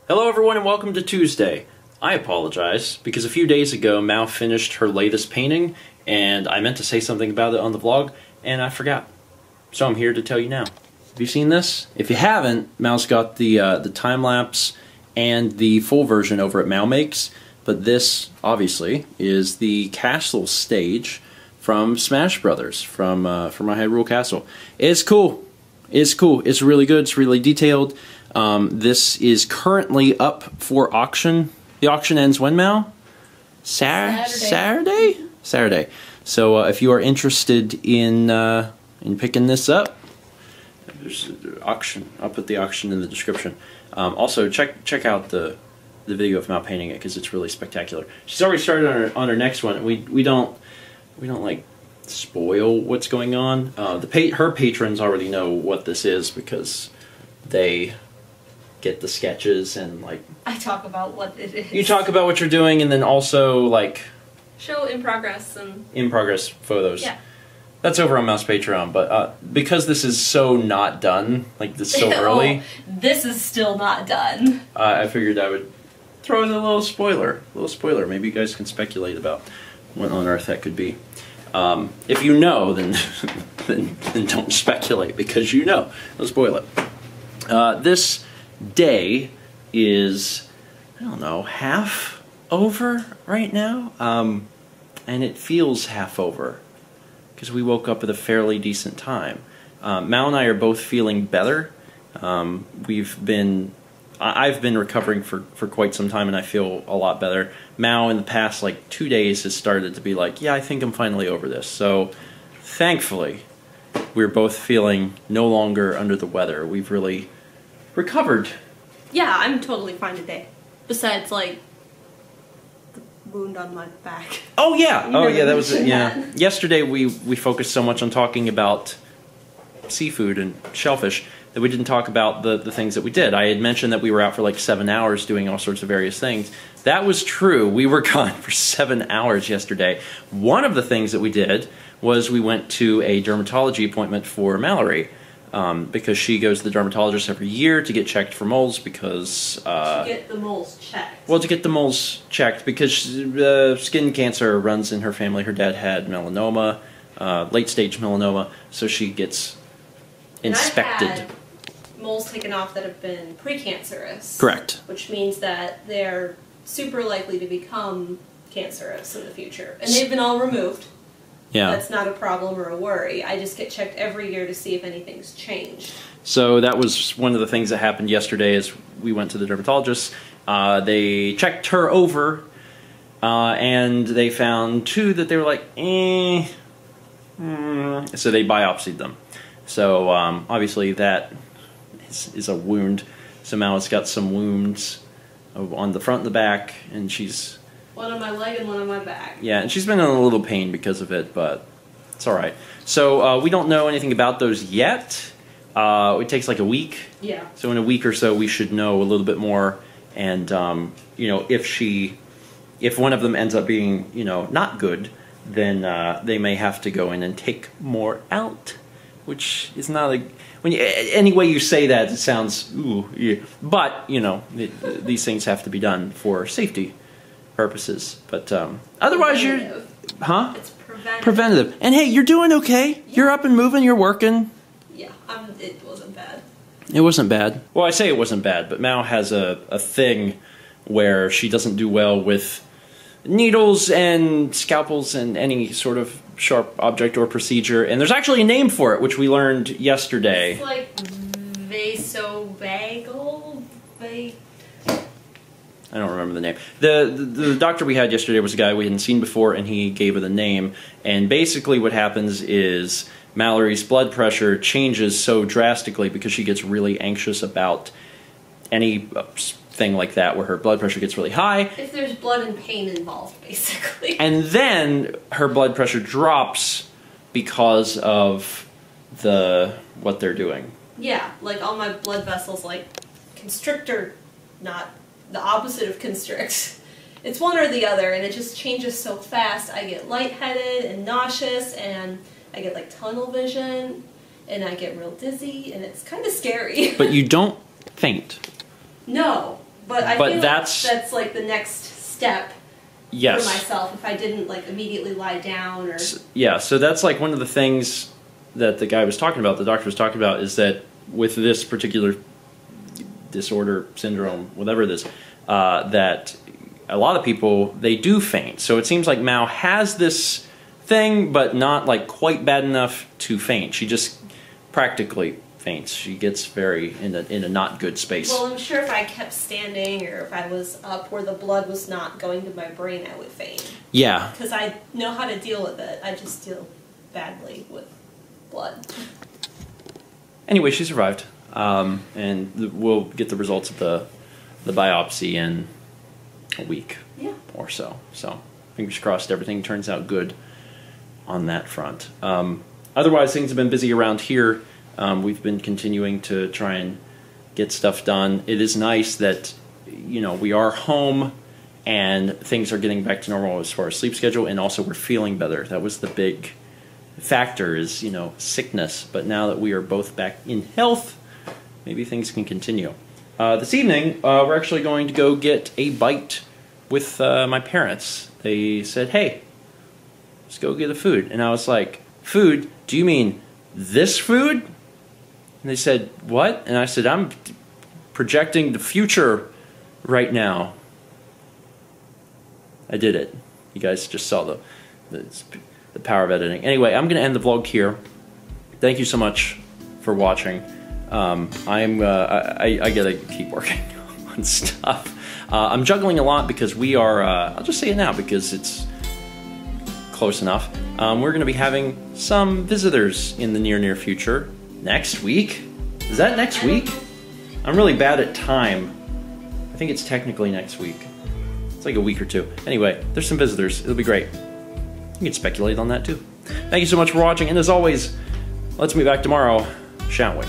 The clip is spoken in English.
Hello everyone and welcome to Tuesday. I apologize because a few days ago Mal finished her latest painting and I meant to say something about it on the vlog and I forgot. So I'm here to tell you now. Have you seen this? If you haven't, Mal's got the time-lapse and the full version over at Mal Makes, but this obviously is the castle stage from Smash Brothers, from My Hyrule Castle. It's cool. It's cool. It's really good. It's really detailed. This is currently up for auction. The auction ends when, Mal? Saturday? Saturday. So if you are interested in picking this up, there's an auction. I'll put the auction in the description. Also, check out the video of Mal painting it because it's really spectacular. She's already started on her next one. We don't like spoil what's going on. Her patrons already know what this is because they get the sketches and like I talk about what it is. You talk about what you're doing and then also like show in progress and in progress photos. Yeah. That's over on Mouse Patreon, but because this is so not done, like this so early. This is still not done. I figured I would throw in a little spoiler. Maybe you guys can speculate about what on earth that could be. If you know, then then don't speculate because you know. Don't spoil it. This day is, I don't know, half over right now, and it feels half over because we woke up at a fairly decent time. Mal and I are both feeling better. I've been recovering for quite some time and I feel a lot better. Mal in the past like 2 days has started to be like, yeah, I think I'm finally over this. So thankfully we're both feeling no longer under the weather. We've really recovered. Yeah, I'm totally fine today. Besides, like, the wound on my back. Oh yeah, that was it. Yeah. That. Yesterday we focused so much on talking about seafood and shellfish that we didn't talk about the things that we did. I had mentioned that we were out for like 7 hours doing all sorts of various things. That was true. We were gone for 7 hours yesterday. One of the things that we did was we went to a dermatology appointment for Mallory. Because she goes to the dermatologist every year to get checked for moles because... to get the moles checked. Well, to get the moles checked because skin cancer runs in her family. Her dad had melanoma, late-stage melanoma, so she gets inspected. And I've had moles taken off that have been precancerous. Correct. Which means that they're super likely to become cancerous in the future. And they've been all removed. Yeah. That's not a problem or a worry. I just get checked every year to see if anything's changed. So that was one of the things that happened yesterday as we went to the dermatologist. They checked her over, and they found two that they were like, so they biopsied them. So obviously that is a wound. So Mal's got some wounds on the front and the back, and she's... One on my leg and one on my back. Yeah, and she's been in a little pain because of it, but it's alright. So we don't know anything about those yet. It takes like a week. Yeah. So in a week or so we should know a little bit more, and you know, if one of them ends up being, you know, not good, then they may have to go in and take more out, which is not a... any way you say that, it sounds, ooh, yeah. But, you know, these things have to be done for safety purposes, but otherwise you're... Huh? It's preventative. Preventative. And hey, you're doing okay. Yeah. You're up and moving, you're working. Yeah, it wasn't bad. It wasn't bad. Well, I say it wasn't bad, but Mal has a thing where she doesn't do well with needles and scalpels and any sort of sharp object or procedure, and there's actually a name for it, which we learned yesterday. It's like vasovagal? I don't remember the name. The doctor we had yesterday was a guy we hadn't seen before, and he gave her the name. And basically what happens is Mallory's blood pressure changes so drastically because she gets really anxious about anything like that where her blood pressure gets really high. If there's blood and pain involved, basically. And then her blood pressure drops because of what they're doing. Yeah, like all my blood vessels like constrictor, not the opposite of constrict. It's one or the other, and it just changes so fast. I get lightheaded and nauseous, and I get like tunnel vision, and I get real dizzy, and it's kind of scary. But you don't faint. No, But I But feel that's- like that's like the next step Yes. for myself if I didn't like immediately lie down or. Yeah, so that's like one of the things that the guy was talking about, the doctor was talking about, is that with this particular disorder, syndrome, whatever it is, that a lot of people, they do faint. So it seems like Mao has this thing, but not like quite bad enough to faint. She just practically faints. She gets very in a not good space. Well, I'm sure if I kept standing or if I was up where the blood was not going to my brain, I would faint. Yeah. Because I know how to deal with it. I just deal badly with blood. Anyway, she survived, and we'll get the results of the biopsy in a week or so. So fingers crossed everything turns out good on that front. Otherwise, things have been busy around here. We've been continuing to try and get stuff done. It is nice that, you know, we are home and things are getting back to normal as far as sleep schedule, and also we're feeling better. That was the big factor, is, you know, sickness. But now that we are both back in health, maybe things can continue. This evening, we're actually going to go get a bite with my parents. They said, hey, let's go get a food. And I was like, food? Do you mean this food? And they said, what? And I said, I'm projecting the future right now. I did it. You guys just saw the power of editing. Anyway, I'm going to end the vlog here. Thank you so much for watching. I gotta keep working on stuff. I'm juggling a lot because we are, I'll just say it now because it's close enough. We're going to be having some visitors in the near future. Next week? Is that next week? I'm really bad at time. I think it's technically next week. It's like a week or two. Anyway, there's some visitors. It'll be great. You can speculate on that too. Thank you so much for watching, and as always, let's meet back tomorrow, shan't we?